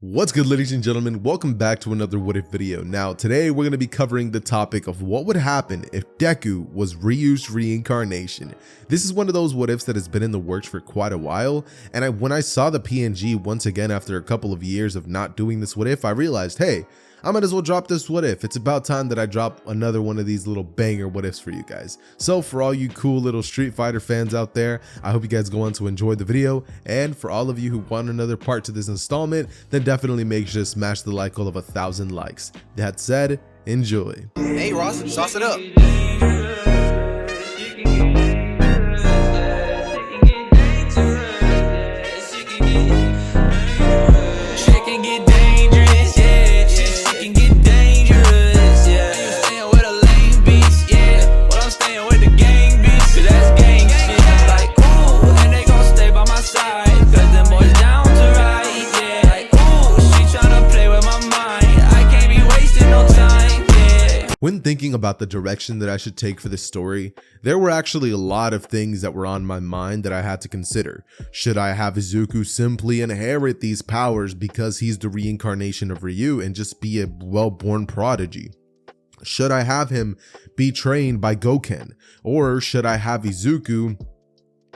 What's good, ladies and gentlemen? Welcome back to another What If video. Now, today we're going to be covering the topic of what would happen if Deku was Ryus Reincarnation. This is one of those what ifs that has been in the works for quite a while, and when I saw the PNG once again after a couple of years of not doing this what if, I realized, hey, I might as well drop this what if. It's about time that I drop another one of these little banger what ifs for you guys. So for all you cool little Street Fighter fans out there, I hope you guys go on to enjoy the video. And for all of you who want another part to this installment, then definitely make sure to smash the like goal of 1,000 likes. That said, enjoy. Hey Ross, sauce it up. When thinking about the direction that I should take for this story, there were actually a lot of things that were on my mind that I had to consider. Should I have Izuku simply inherit these powers because he's the reincarnation of Ryu and just be a well-born prodigy? Should I have him be trained by Goken? Or should I have Izuku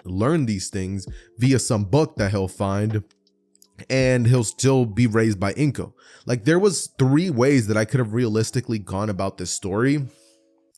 learn these things via some book that he'll find and he'll still be raised by Inko? Like, there was 3 ways that I could have realistically gone about this story,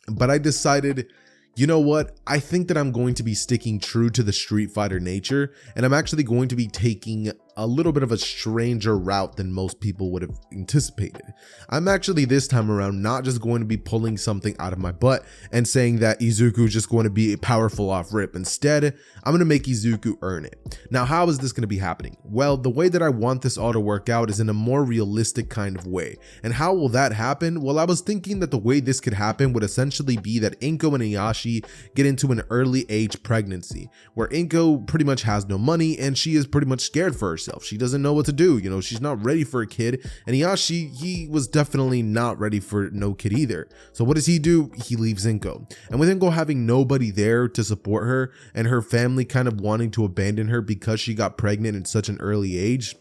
but I decided, you know what? I think that I'm going to be sticking true to the Street Fighter nature, and I'm actually going to be taking a little bit of a stranger route than most people would have anticipated. I'm actually this time around not just going to be pulling something out of my butt and saying that Izuku is just going to be powerful off rip. Instead, I'm going to make Izuku earn it. Now, how is this going to be happening? Well, the way that I want this all to work out is in a more realistic kind of way. And how will that happen? Well, I was thinking that the way this could happen would essentially be that Inko and Ieyashi get into an early age pregnancy, where Inko pretty much has no money and she is pretty much scared for herself. She doesn't know what to do. You know, she's not ready for a kid. And Ieyashi, he was definitely not ready for no kid either. So what does he do? He leaves Inko. And with Inko having nobody there to support her and her family kind of wanting to abandon her because she got pregnant at such an early age,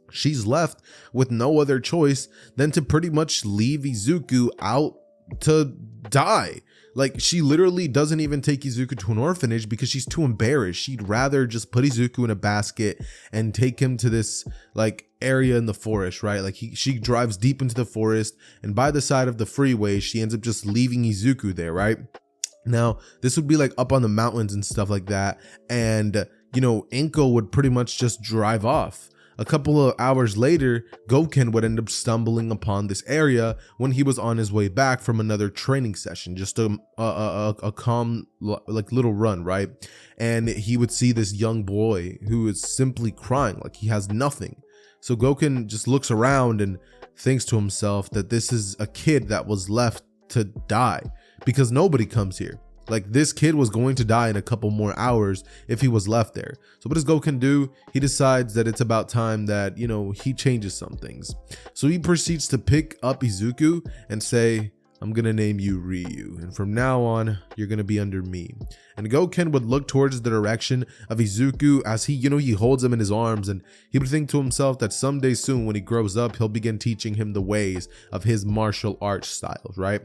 she's left with no other choice than to pretty much leave Izuku out to die. Like, she literally doesn't even take Izuku to an orphanage because she's too embarrassed. She'd rather just put Izuku in a basket and take him to this like area in the forest, right? Like, she drives deep into the forest, and by the side of the freeway, she ends up just leaving Izuku there, right? Now, this would be like up on the mountains and stuff like that. And, you know, Inko would pretty much just drive off. A couple of hours later, Goken would end up stumbling upon this area when he was on his way back from another training session, just a calm like little run, right? And he would see this young boy who is simply crying, like he has nothing. So Goken just looks around and thinks to himself that this is a kid that was left to die because nobody comes here. Like, this kid was going to die in a couple more hours if he was left there. So what does Goken do? He decides that it's about time that, you know, he changes some things. So he proceeds to pick up Izuku and say, I'm gonna name you Ryu, and from now on, you're gonna be under me. And Goken would look towards the direction of Izuku as he holds him in his arms, and he would think to himself that someday soon when he grows up, he'll begin teaching him the ways of his martial arts styles, right?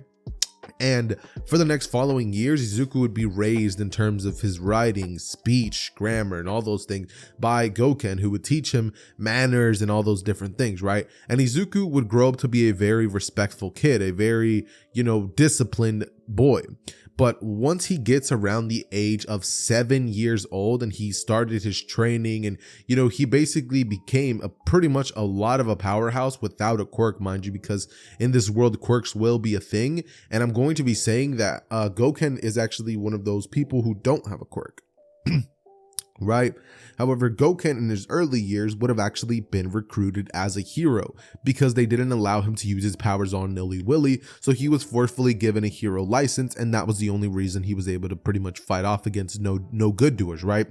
And for the next following years, Izuku would be raised in terms of his writing, speech, grammar, and all those things by Goken, who would teach him manners and all those different things, right? And Izuku would grow up to be a very respectful kid, a very, disciplined boy. But once he gets around the age of 7 years old and he started his training and, he basically became pretty much a lot of a powerhouse without a quirk, mind you, because in this world, quirks will be a thing. And I'm going to be saying that Goken is actually one of those people who don't have a quirk. Right? However, Goken in his early years would have actually been recruited as a hero because they didn't allow him to use his powers on nilly-willy, so he was forcefully given a hero license, and that was the only reason he was able to pretty much fight off against no good doers, right?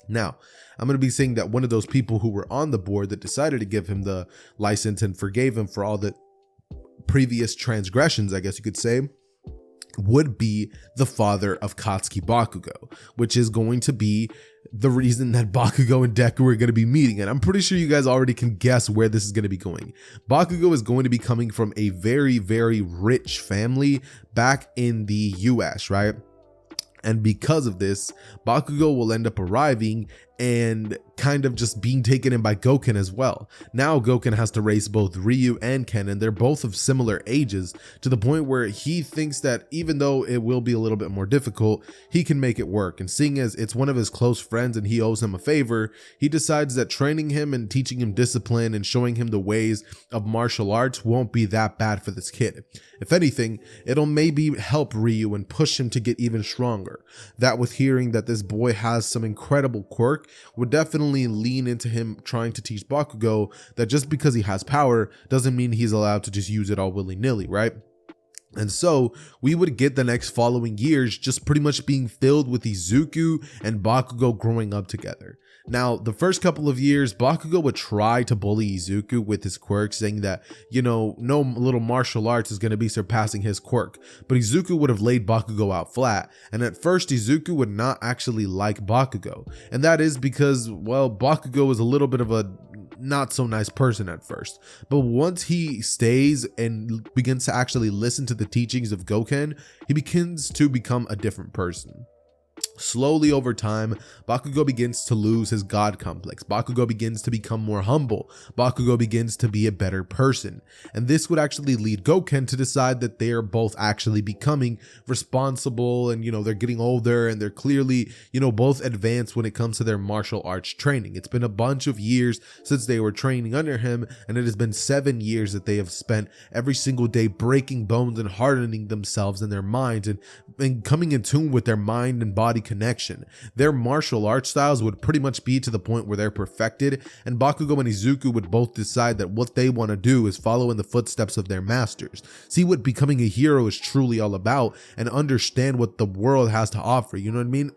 Now, I'm going to be saying that one of those people who were on the board that decided to give him the license and forgave him for all the previous transgressions, I guess you could say, would be the father of Katsuki Bakugo, which is going to be the reason that Bakugo and Deku are going to be meeting. And I'm pretty sure you guys already can guess where this is going to be going. Bakugo is going to be coming from a very, very rich family back in the US, right? And because of this, Bakugo will end up arriving and kind of just being taken in by Goken as well. Now Goken has to raise both Ryu and Ken, and they're both of similar ages, to the point where he thinks that even though it will be a little bit more difficult, he can make it work. And seeing as it's one of his close friends and he owes him a favor, he decides that training him and teaching him discipline and showing him the ways of martial arts won't be that bad for this kid. If anything, it'll maybe help Ryu and push him to get even stronger. That, with hearing that this boy has some incredible quirk, would definitely lean into him trying to teach Bakugo that just because he has power doesn't mean he's allowed to just use it all willy-nilly, right? And so we would get the next following years just pretty much being filled with Izuku and Bakugo growing up together. Now, the first couple of years, Bakugo would try to bully Izuku with his quirk, saying that, you know, no little martial arts is going to be surpassing his quirk. But Izuku would have laid Bakugo out flat. And at first, Izuku would not actually like Bakugo. And that is because, well, Bakugo is a little bit of a not so nice person at first, but once he stays and begins to actually listen to the teachings of Goken, he begins to become a different person. Slowly over time, Bakugo begins to lose his god complex. Bakugo begins to become more humble. Bakugo begins to be a better person. And this would actually lead Goken to decide that they are both actually becoming responsible, and, you know, they're getting older and they're clearly, you know, both advanced when it comes to their martial arts training. It's been a bunch of years since they were training under him, and it has been 7 years that they have spent every single day breaking bones and hardening themselves in their minds and coming in tune with their mind and body connection. Their martial arts styles would pretty much be to the point where they're perfected, and Bakugo and Izuku would both decide that what they want to do is follow in the footsteps of their masters, see what becoming a hero is truly all about, and understand what the world has to offer. You know what I mean?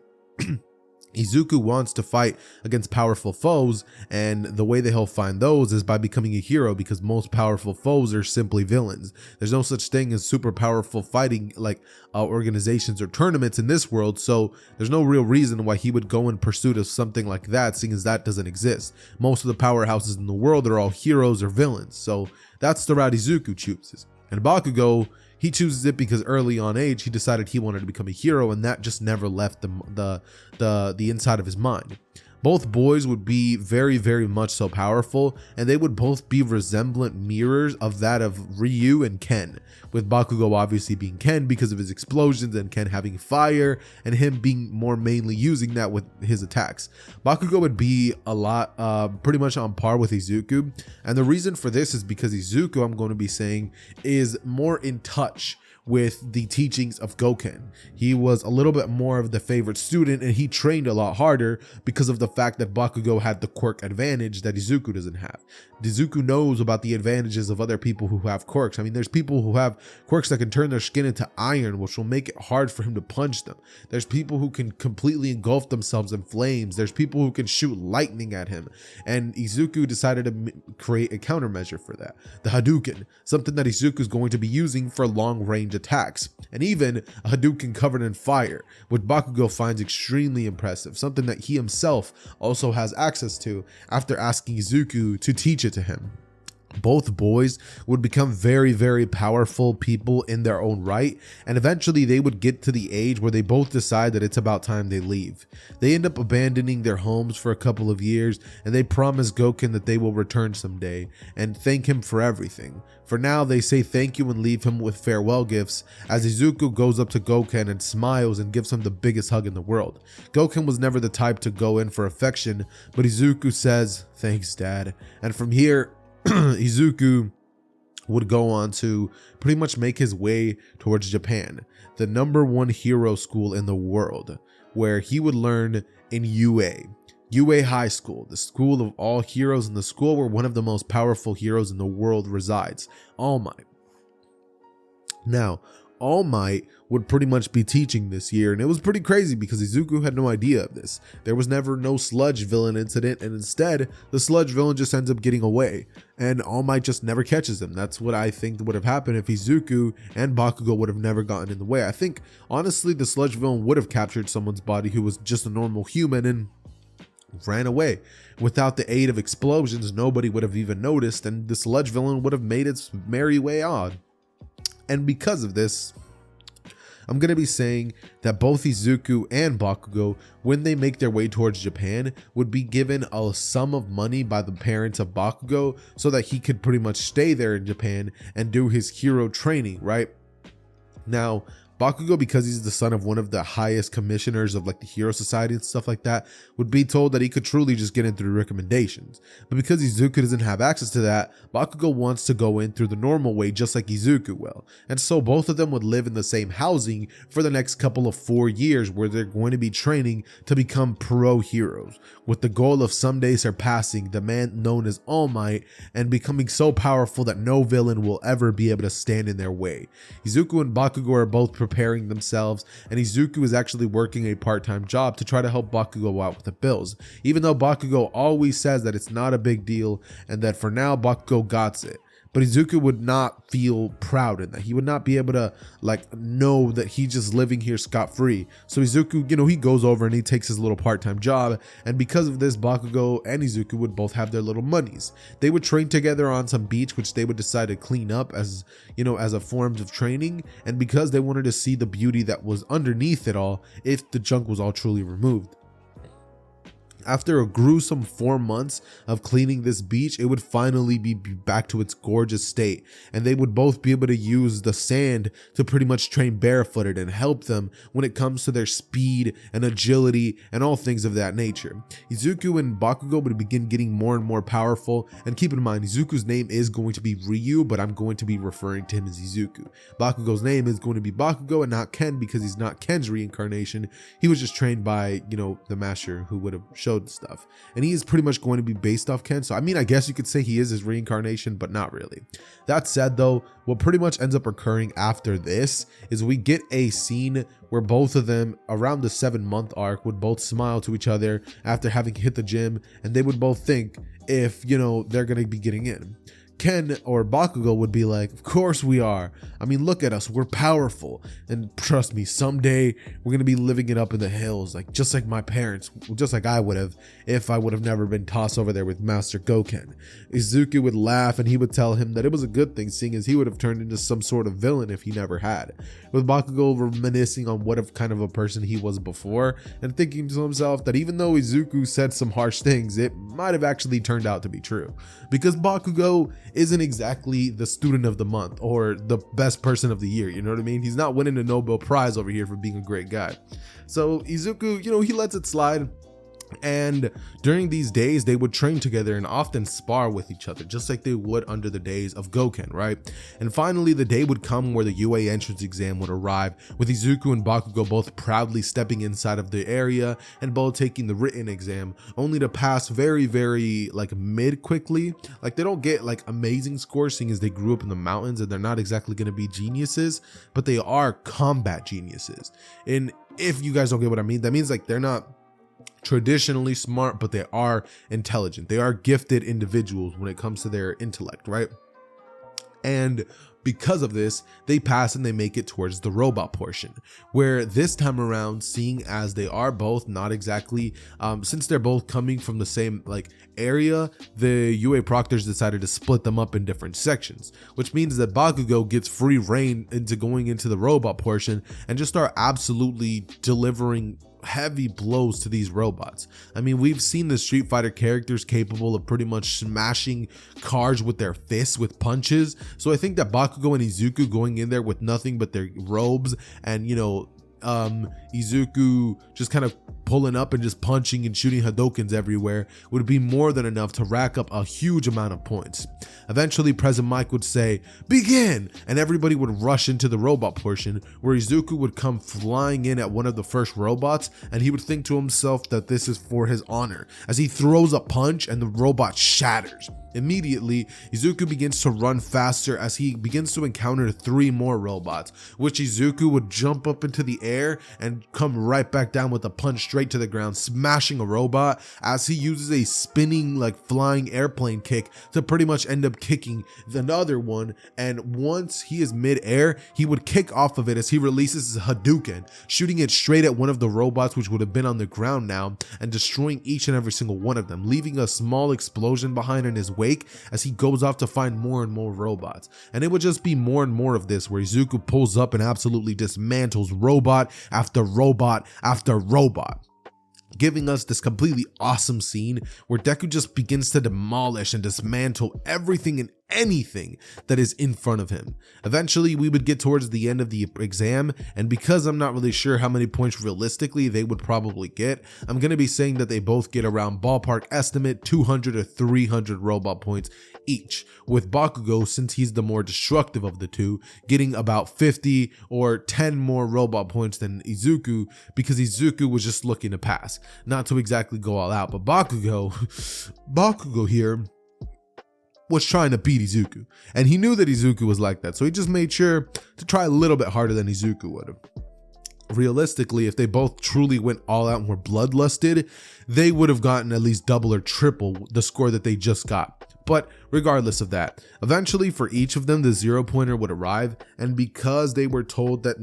Izuku wants to fight against powerful foes, and the way that he'll find those is by becoming a hero, because most powerful foes are simply villains. There's no such thing as super powerful fighting like organizations or tournaments in this world, so there's no real reason why he would go in pursuit of something like that, seeing as that doesn't exist. Most of the powerhouses in the world are all heroes or villains, so that's the route Izuku chooses. And Bakugo, he chooses it because early on age, he decided he wanted to become a hero, and that just never left the inside of his mind. Both boys would be very, very much so powerful, and they would both be resemblant mirrors of that of Ryu and Ken, with Bakugo obviously being Ken because of his explosions and Ken having fire, and him being more mainly using that with his attacks. Bakugo would be a lot, pretty much on par with Izuku, and the reason for this is because Izuku, I'm going to be saying, is more in touch with the teachings of Goken. He was a little bit more of the favorite student, and he trained a lot harder because of the fact that Bakugo had the quirk advantage that Izuku doesn't have. Izuku knows about the advantages of other people who have quirks. I mean, there's people who have quirks that can turn their skin into iron, which will make it hard for him to punch them. There's people who can completely engulf themselves in flames. There's people who can shoot lightning at him. And Izuku decided to create a countermeasure for that. The Hadouken, something that Izuku is going to be using for long range attacks, and even a Hadouken covered in fire, which Bakugo finds extremely impressive, something that he himself also has access to after asking Izuku to teach it to him. Both boys would become very, very powerful people in their own right, and eventually they would get to the age where they both decide that it's about time they leave. They end up abandoning their homes for a couple of years, and they promise Goken that they will return someday and thank him for everything. For now, they say thank you and leave him with farewell gifts, as Izuku goes up to Goken and smiles and gives him the biggest hug in the world. Goken was never the type to go in for affection, but Izuku says, "Thanks, Dad." And from here, Izuku would go on to pretty much make his way towards Japan, the #1 hero school in the world, where he would learn in UA High School, the school of all heroes, and the school where one of the most powerful heroes in the world resides, All Might. Now, All Might would pretty much be teaching this year, and it was pretty crazy because Izuku had no idea of this. There was never no sludge villain incident, and instead the sludge villain just ends up getting away, and All Might just never catches him. That's what I think would have happened if Izuku and Bakugo would have never gotten in the way. I think honestly the sludge villain would have captured someone's body who was just a normal human and ran away. Without the aid of explosions, nobody would have even noticed, and the sludge villain would have made its merry way on. And because of this, I'm going to be saying that both Izuku and Bakugo, when they make their way towards Japan, would be given a sum of money by the parents of Bakugo so that he could pretty much stay there in Japan and do his hero training, right? Now, Bakugo, because he's the son of one of the highest commissioners of like the Hero Society and stuff like that, would be told that he could truly just get in through recommendations. But because Izuku doesn't have access to that, Bakugo wants to go in through the normal way just like Izuku will. And so both of them would live in the same housing for the next couple of 4 years where they're going to be training to become pro heroes, with the goal of someday surpassing the man known as All Might and becoming so powerful that no villain will ever be able to stand in their way. Izuku and Bakugo are both preparing themselves, and Izuku is actually working a part-time job to try to help Bakugo out with the bills, even though Bakugo always says that it's not a big deal and that for now Bakugo got it. But Izuku would not feel proud in that. He would not be able to like know that he's just living here scot-free. So Izuku, he goes over and he takes his little part-time job, and because of this, Bakugo and Izuku would both have their little monies. They would train together on some beach, which they would decide to clean up as a form of training, and because they wanted to see the beauty that was underneath it all if the junk was all truly removed. After a gruesome 4 months of cleaning this beach, it would finally be back to its gorgeous state, and they would both be able to use the sand to pretty much train barefooted and help them when it comes to their speed and agility and all things of that nature. Izuku and Bakugo would begin getting more and more powerful, and keep in mind, Izuku's name is going to be Ryu, but I'm going to be referring to him as Izuku. Bakugo's name is going to be Bakugo and not Ken, because he's not Ken's reincarnation. He was just trained by, the master who would have showed stuff, and he is pretty much going to be based off Ken. So I mean, I guess you could say he is his reincarnation, but not really. That said though, what pretty much ends up occurring after this is we get a scene where both of them around the 7-month arc would both smile to each other after having hit the gym, and they would both think if they're going to be getting in. Ken or Bakugo would be like, of course we are. I mean, look at us, we're powerful. And trust me, someday we're gonna be living it up in the hills, just like my parents, just like I would have if I would have never been tossed over there with Master Goken. Izuku would laugh and he would tell him that it was a good thing, seeing as he would have turned into some sort of villain if he never had. With Bakugo reminiscing on what kind of a person he was before and thinking to himself that even though Izuku said some harsh things, it might have actually turned out to be true. Because Bakugo isn't exactly the student of the month or the best person of the year, you know what I mean? He's not winning a Nobel Prize over here for being a great guy. So Izuku, he lets it slide. And during these days, they would train together and often spar with each other, just like they would under the days of Goken, right? And finally, the day would come where the UA entrance exam would arrive, with Izuku and Bakugo both proudly stepping inside of the area and both taking the written exam, only to pass very, very mid quickly. They don't get amazing scores, seeing as they grew up in the mountains and they're not exactly going to be geniuses, but they are combat geniuses. And if you guys don't get what I mean, that means they're not traditionally smart, but they are intelligent. They are gifted individuals when it comes to their intellect, right? And because of this, they pass and they make it towards the robot portion, where this time around, seeing as they are both not exactly since they're both coming from the same area, the UA proctors decided to split them up in different sections, which means that Bakugo gets free reign into going into the robot portion and just start absolutely delivering heavy blows to these robots. I mean, we've seen the Street Fighter characters capable of pretty much smashing cars with their fists with punches. So I think that Bakugo and Izuku going in there with nothing but their robes and Izuku just kind of pulling up and just punching and shooting Hadokens everywhere would be more than enough to rack up a huge amount of points. Eventually, President Mike would say, "Begin!" and everybody would rush into the robot portion, where Izuku would come flying in at one of the first robots, and he would think to himself that this is for his honor, as he throws a punch and the robot shatters. Immediately, Izuku begins to run faster as he begins to encounter 3 more robots, which Izuku would jump up into the air and come right back down with a punch straight to the ground, smashing a robot as he uses a spinning like flying airplane kick to pretty much end up kicking another one. And once he is mid-air, he would kick off of it as he releases his Hadouken, shooting it straight at one of the robots which would have been on the ground now and destroying each and every single one of them, leaving a small explosion behind in his wake as he goes off to find more and more robots. And it would just be more and more of this, where Izuku pulls up and absolutely dismantles robot after robot after robot, giving us this completely awesome scene where Deku just begins to demolish and dismantle everything and anything that is in front of him. Eventually, we would get towards the end of the exam, and because I'm not really sure how many points realistically they would probably get, I'm going to be saying that they both get around ballpark estimate 200 or 300 robot points each, with Bakugo, since he's the more destructive of the two, getting about 50 or 10 more robot points than Izuku, because Izuku was just looking to pass, not to exactly go all out. But Bakugo here was trying to beat Izuku, and he knew that Izuku was like that, so he just made sure to try a little bit harder than Izuku would have. Realistically, if they both truly went all out and were bloodlusted, they would have gotten at least double or triple the score that they just got. But regardless of that, eventually for each of them, the 0-pointer would arrive, and because they were told that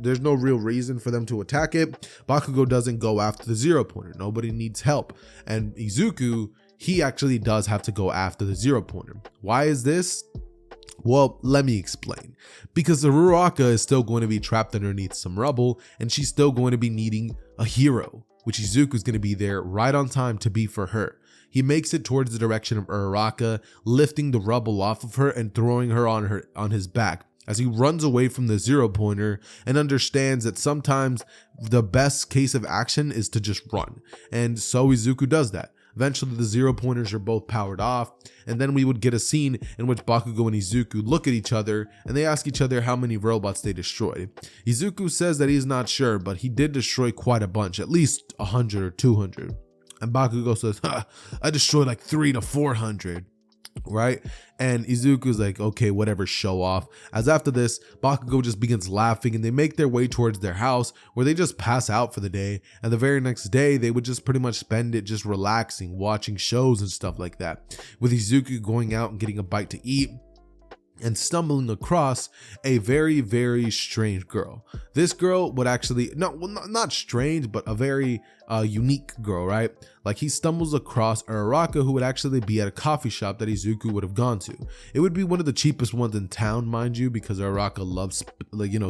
there's no real reason for them to attack it, Bakugo doesn't go after the 0-pointer. Nobody needs help. And Izuku, he actually does have to go after the 0-pointer. Why is this? Well, let me explain. Because the Uraraka is still going to be trapped underneath some rubble, and she's still going to be needing a hero, which Izuku is going to be there right on time to be for her. He makes it towards the direction of Uraraka, lifting the rubble off of her and throwing her on his back, as he runs away from the 0-pointer and understands that sometimes the best case of action is to just run. And so Izuku does that. Eventually, the 0-pointers are both powered off, and then we would get a scene in which Bakugo and Izuku look at each other, and they ask each other how many robots they destroyed. Izuku says that he's not sure, but he did destroy quite a bunch, at least 100 or 200. And Bakugo says, I destroyed like 300 to 400. Right? And Izuku's like, okay, whatever, show off. As after this, Bakugo just begins laughing, and they make their way towards their house, where they just pass out for the day. And the very next day, they would just pretty much spend it just relaxing, watching shows and stuff like that, with Izuku going out and getting a bite to eat and stumbling across a very, very strange girl. This girl would actually, not strange, but a very unique girl, right? Like, he stumbles across Uraraka, who would actually be at a coffee shop that Izuku would have gone to. It would be one of the cheapest ones in town, mind you, because Uraraka loves,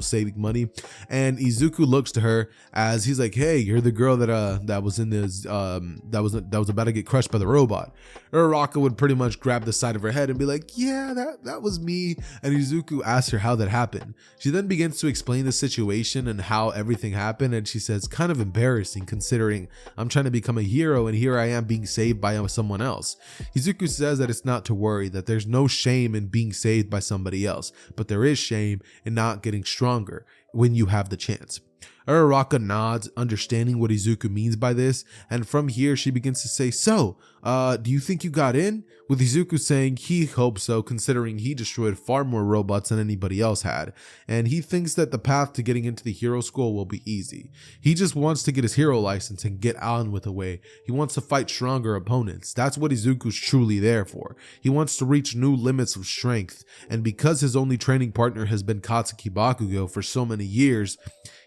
saving money. And Izuku looks to her as he's like, hey, you're the girl that was in this, that was about to get crushed by the robot. Uraraka would pretty much grab the side of her head and be like, yeah, that was me. And Izuku asks her how that happened. She then begins to explain the situation and how everything happened, and she says, kind of embarrassing considering I'm trying to become a hero and here I am being saved by someone else. Izuku says that it's not to worry, that there's no shame in being saved by somebody else, but there is shame in not getting stronger when you have the chance. Uraraka nods, understanding what Izuku means by this, and from here she begins to say, so, do you think you got in? With Izuku saying he hopes so, considering he destroyed far more robots than anybody else had, and he thinks that the path to getting into the hero school will be easy. He just wants to get his hero license and get on with the way. He wants to fight stronger opponents. That's what Izuku's truly there for. He wants to reach new limits of strength, and because his only training partner has been Katsuki Bakugo for so many years,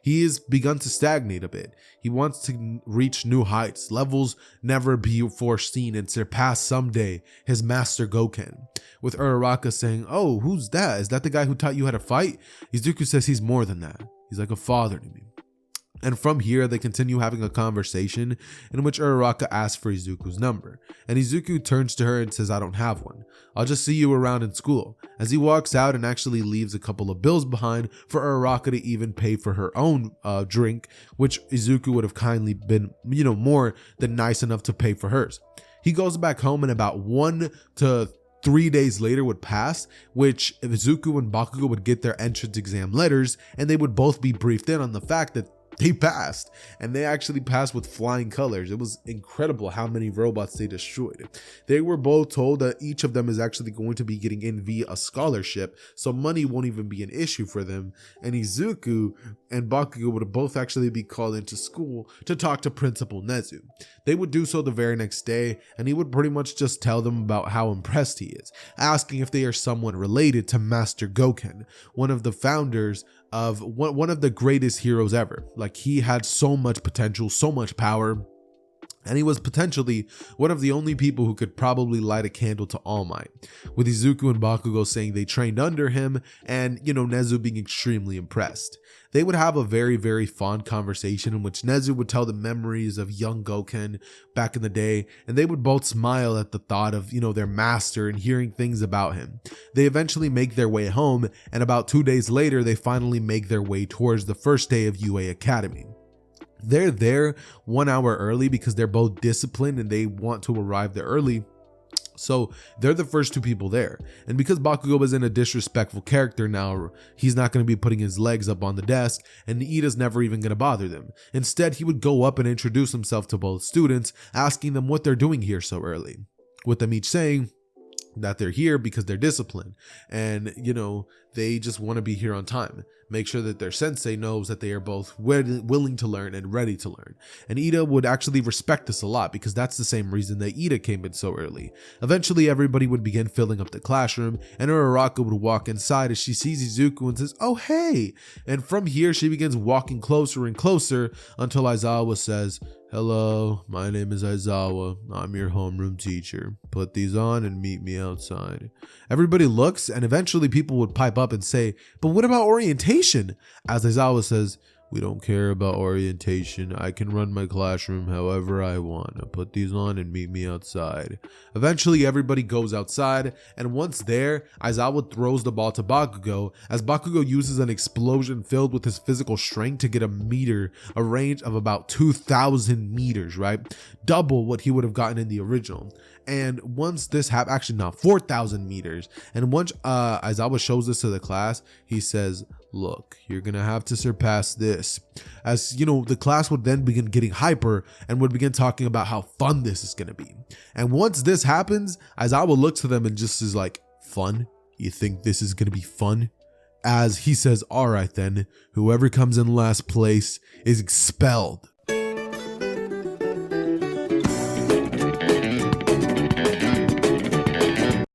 he has begun to stagnate a bit. He wants to reach new heights, levels never before seen, and surpass someday his master Goken. With Uraraka saying, oh, who's that? Is that the guy who taught you how to fight? Izuku says he's more than that. He's like a father to me. And from here, they continue having a conversation in which Uraraka asks for Izuku's number. And Izuku turns to her and says, I don't have one. I'll just see you around in school. As he walks out and actually leaves a couple of bills behind for Uraraka to even pay for her own drink, which Izuku would have kindly been, more than nice enough to pay for hers. He goes back home, and about 1 to 3 days later would pass, which Izuku and Bakugo would get their entrance exam letters, and they would both be briefed in on the fact that they passed, and they actually passed with flying colors. It was incredible how many robots they destroyed. They were both told that each of them is actually going to be getting in via a scholarship, so money won't even be an issue for them. And Izuku and Bakugo would both actually be called into school to talk to Principal Nezu. They would do so the very next day, and he would pretty much just tell them about how impressed he is, asking if they are somewhat related to Master Goken, one of the founders of one of the greatest heroes ever. Like, he had so much potential, so much power, and he was potentially one of the only people who could probably light a candle to All Might, with Izuku and Bakugo saying they trained under him, and Nezu being extremely impressed. They would have a very, very fond conversation in which Nezu would tell the memories of young Goken back in the day, and they would both smile at the thought of, their master and hearing things about him. They eventually make their way home, and about 2 days later, they finally make their way towards the first day of UA Academy. They're there 1 hour early because they're both disciplined and they want to arrive there early. So they're the first two people there. And because Bakugo isn't a disrespectful character now, he's not going to be putting his legs up on the desk, and Iida's never even going to bother them. Instead, he would go up and introduce himself to both students, asking them what they're doing here so early, with them each saying that they're here because they're disciplined and they just want to be here on time, make sure that their sensei knows that they are both willing to learn and ready to learn. And Iida would actually respect this a lot because that's the same reason that Iida came in so early. Eventually everybody would begin filling up the classroom, and Uraraka would walk inside as she sees Izuku and says, "Oh hey," and from here she begins walking closer and closer until Aizawa says, "Hello, my name is Aizawa. I'm your homeroom teacher. Put these on and meet me outside." Everybody looks, and eventually people would pipe up and say, "But what about orientation?" As Aizawa says, "We don't care about orientation. I can run my classroom however I want. Now put these on and meet me outside." Eventually everybody goes outside, and once there, Aizawa throws the ball to Bakugo as Bakugo uses an explosion filled with his physical strength to get a range of about 2,000 meters, right? Double what he would have gotten in the original. And once this happens, actually not 4,000 meters. And once Aizawa shows this to the class, he says, "Look, you're gonna have to surpass this." As the class would then begin getting hyper and would begin talking about how fun this is gonna be. And once this happens, Aizawa looks to them and just is like, "Fun? You think this is gonna be fun?" As he says, "All right then, whoever comes in last place is expelled."